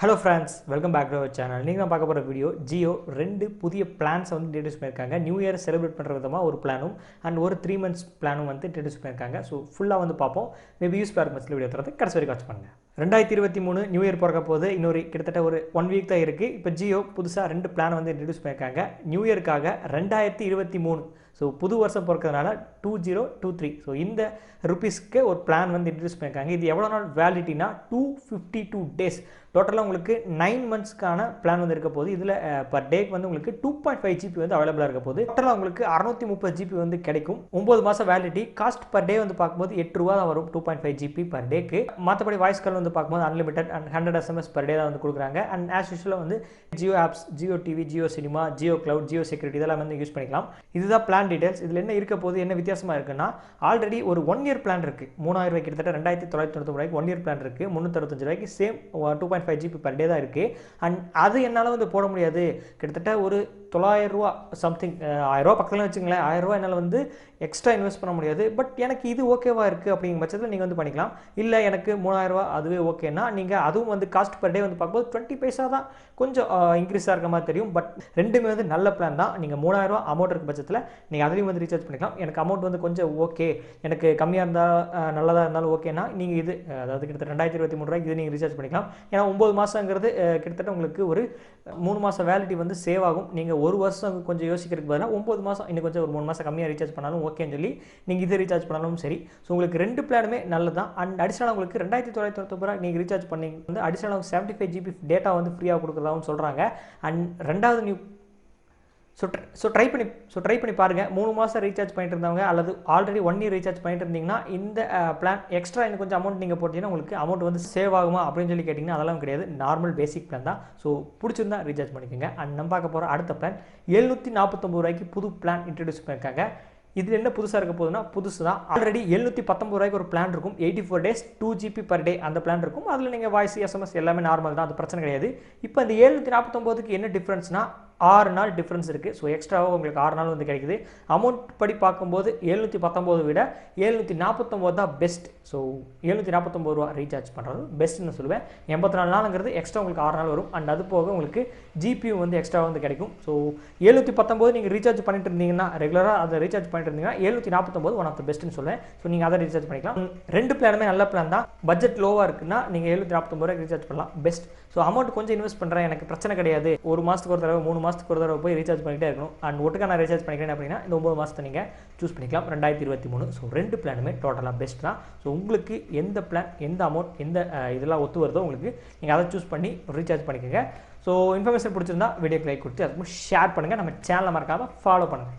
Hello friends, welcome back to our channel. நீங்க நான் பார்க்க போற வீடியோ ஜியோ ரெண்டு புதிய பிளான்ஸ் வந்து இன்ட்ரோ듀ஸ் பண்ணிருக்காங்க. நியூ இயர் செலிப்ரேட் பண்ற விதமா ஒரு பிளானும் and ஒரு 3 months பிளானும் வந்து இன்ட்ரோ듀ஸ் பண்ணிருக்காங்க. சோ ஃபுல்லா வந்து பாப்போம். மேபி யூஸ் பாருங்க மஸ்ல வீடியோ தரது கடைசி வரைக்கும் வாட்ச் பண்ணுங்க. 2023 நியூ இயர் பிறக்க போகுது. இன்னொரு கிட்டத்தட்ட ஒரு 1 வீக் தான் இருக்கு. இப்போ ஜியோ புதுசா ரெண்டு பிளான் வந்து இன்ட்ரோ듀ஸ் பண்ணிருக்காங்க. நியூ இயர்க்காக 2023 ஸோ புது வருஷம் பிறக்கிறதுனால 2023 ஸோ இந்த ருபீஸ்க்கு ஒரு பிளான் வந்து இன்ட்ரடியூஸ் பண்ணியிருக்காங்க. இது எவ்வளோ நாள் வேலிடிட்டினா 252 டேஸ். டோட்டலாக உங்களுக்கு 9 மந்த்ஸ்க்கான பிளான் வந்து இருக்க போது. இதில் பர் டேக்கு வந்து உங்களுக்கு 2.5 ஜிபி வந்து அவைலபிளாக இருக்க போது. டோட்டலாக உங்களுக்கு 630 ஜிபி வந்து கிடைக்கும். 9 மாதம் வேலிடிட்டி. காஸ்ட் பர் டே வந்து பார்க்கும்போது 8 ரூபா தான் வரும். 2.5 ஜிபி பர் டேக்கு. மற்றபடி வாய்ஸ் கால் வந்து பார்க்கும்போது unlimited and 100 SMS per day தான் வந்து கொடுக்குறாங்க. அண்ட் ஆஸ் யூஸ்வலாக வந்து Jio apps, Jio TV, Jio cinema, Jio cloud, Jio security இதெல்லாம் வந்து யூஸ் பண்ணிக்கலாம். இதுதான் பிளான் டீடைல்ஸ். இதில் என்ன இருக்க போது, என்ன வித்தியாசமாக இருக்குன்னா, ஆல்ரெடி ஒரு 1 இயர் பிளான் இருக்குது. 3000 ரூபாய்க்கு கிட்டத்தட்ட 2999 ரூபாய்க்கு 1 இயர் பிளான் இருக்குது. 365 ரூபாய்க்கு சேம் 2.5 ஜிபி பர் டே தான் இருக்குது. அண்ட் அது என்னால் வந்து போட முடியாது. கிட்டத்தட்ட ஒரு 900 ரூபா சம்திங், 1000 ரூபா பக்கத்தில் வச்சுங்களேன். 1000 ரூபா என்னால் வந்து எக்ஸ்ட்ரா இன்வெஸ்ட் பண்ண முடியாது. பட் எனக்கு இது ஓகேவாக இருக்குது அப்படிங்கிற பட்சத்தில் நீங்கள் வந்து பண்ணிக்கலாம். இல்லை எனக்கு 3000 ரூபா அதுவே ஓகேன்னா நீங்கள் அதுவும் வந்து காஸ்ட் பர் டே வந்து பார்க்கும்போது 20 பைசா தான் கொஞ்சம் இன்க்ரீஸாக இருக்க மாதிரி தெரியும். பட் ரெண்டுமே வந்து நல்ல பிளான் தான். நீங்கள் 3000 ரூபா அமௌண்ட் இருக்க பட்சத்தில் நீங்கள் அதுலேயும் வந்து ரீசார்ஜ் பண்ணிக்கலாம். எனக்கு அமௌண்ட் வந்து கொஞ்சம் ஓகே, எனக்கு கம்மியாக இருந்தால் நல்லதாக இருந்தாலும் ஓகேனா நீங்கள் இது அதாவது கிட்டத்தட்ட 2023 ரூபாய்க்கு இது நீங்கள் ரீசார்ஜ் பண்ணிக்கலாம். ஏன்னா 9 மாதங்கிறது கிட்டத்தட்ட உங்களுக்கு ஒரு 3 மாதம் வேலிட்டி வந்து சேவ் ஆகும். நீங்கள் ஒரு வருஷம் கொஞ்சம் யோசிக்கிறதுக்கு பதிலாக 9 மாதம் இன்னும் கொஞ்சம் ஒரு 3 மாதம் கம்மியாக ரீசார்ஜ் பண்ணாலும் ஓகேன்னு சொல்லி நீங்கள் இதை ரீசார்ஜ் பண்ணாலும் சரி. ஸோ உங்களுக்கு ரெண்டு பிளானுமே நல்லது தான். அண்ட் அடிஷனலாக உங்களுக்கு 2999 ரூபாய் நீங்கள் ரீசார்ஜ் பண்ணி வந்து அடிஷனலாக 75 ஜிபி டேட்டா வந்து ஃப்ரீயாக கொடுக்குறதாகவும் சொல்கிறாங்க. அண்ட் ரெண்டாவது நியூ ஸோ ட்ரை பண்ணி பாருங்கள். 3 மாதம் ரீசார்ஜ் பண்ணிட்டு இருந்தவங்க அல்லது ஆல்ரெடி 1 இயர் ரீசார்ஜ் பண்ணிட்டு இருந்தீங்கன்னா இந்த பிளான் எக்ஸ்ட்ரா இன்னும் கொஞ்சம் அமௌண்ட் நீங்கள் போட்டிங்கன்னா உங்களுக்கு அமௌண்ட் வந்து சேவ் ஆகுமா அப்படின்னு சொல்லி கேட்டிங்கன்னா அதெல்லாம் கிடையாது. நார்மல் பேசிக் பிளான் தான். ஸோ பிடிச்சிருந்தா ரீசார்ஜ் பண்ணிக்கோங்க. அண்ட் நம்ம பார்க்க போகிற அடுத்த பிளான் 749 ரூபாய்க்கு புது பிளான் இன்ட்ரடியூஸ் பண்ணியிருக்காங்க. இதில் என்ன புதுசாக இருக்க போகுதுன்னா, புதுசு தான். ஆல்ரெடி 719 ரூபாய்க்கு ஒரு பிளான் இருக்கும். 84 டேஸ் 2 ஜிபி பர் டே அந்த பிளான் இருக்கும். அதில் நீங்கள் வாய்ஸ், SMS எல்லாமே நார்மல் தான், அது பிரச்சனை கிடையாது. இப்போ இந்த 749க்கு என்ன டிஃப்ரென்ஸ்னா 6 நாள் டிஃப்ரென்ஸ் இருக்குது. ஸோ எக்ஸ்ட்ராவாக உங்களுக்கு 6 நாள் வந்து கிடைக்குது. அமௌண்ட் படி பார்க்கும்போது 719 விட 749 தான் பெஸ்ட். ஸோ 749 ரூபா ரீசார்ஜ் பண்ணுறது பெஸ்ட்னு சொல்லுவேன். 84 நாளுங்கிறது எக்ஸ்ட்ரா உங்களுக்கு 6 நாள் வரும். அண்ட் அது போக உங்களுக்கு ஜிபியும் வந்து எக்ஸ்ட்ரா வந்து கிடைக்கும். ஸோ 719 நீங்கள் ரீசார்ஜ் பண்ணிட்டு இருந்தீங்கன்னா, ரெகுலராக அதை ரீசார்ஜ் பண்ணிட்டு இருந்தீங்கன்னா 749 ஒன் ஆஃப் த பெஸ்ட்னு சொல்லுவேன். ஸோ நீங்கள் அதை ரீசார்ஜ் பண்ணிக்கலாம். ரெண்டு பிளானுமே நல்ல பிளான் தான். பட்ஜெட் லோவாக இருக்குன்னா நீங்கள் 749 ரூபாய்க்கு ரீசார்ஜ் பண்ணலாம், பெஸ்ட். ஸோ அமௌண்ட் கொஞ்சம் இன்வெஸ்ட் பண்ணுறேன், எனக்கு பிரச்சனை கிடையாது, ஒரு மாதத்துக்கு ஒரு தடவை 3 மாதத்துக்கு ஒரு தடவை போய் ரீசார்ஜ் பண்ணிகிட்டே இருக்கணும், அண்ட் ஒட்டுக்கா நான் ரீசார்ஜ் பண்ணிக்கிறேன் அப்படின்னா இந்த 9 மாதத்தை நீங்கள் சூஸ் பண்ணிக்கலாம். 2023. ஸோ ரெண்டு பிளானுமே டோட்டலாக பெஸ்ட் தான். ஸோ உங்களுக்கு எந்த பிளான், எந்த அமௌண்ட், எந்த இதெல்லாம் ஒத்து வருதோ உங்களுக்கு நீங்கள் அதை சூஸ் பண்ணி ரீசார்ஜ் பண்ணிக்கோங்க. ஸோ இன்ஃபர்மேஷன் பிடிச்சிருந்தா வீடியோக்கு லைக் கொடுத்து அதுக்கு ஷேர் பண்ணுங்கள். நம்ம சேனலை மறக்காமல் ஃபாலோ பண்ணுங்கள்.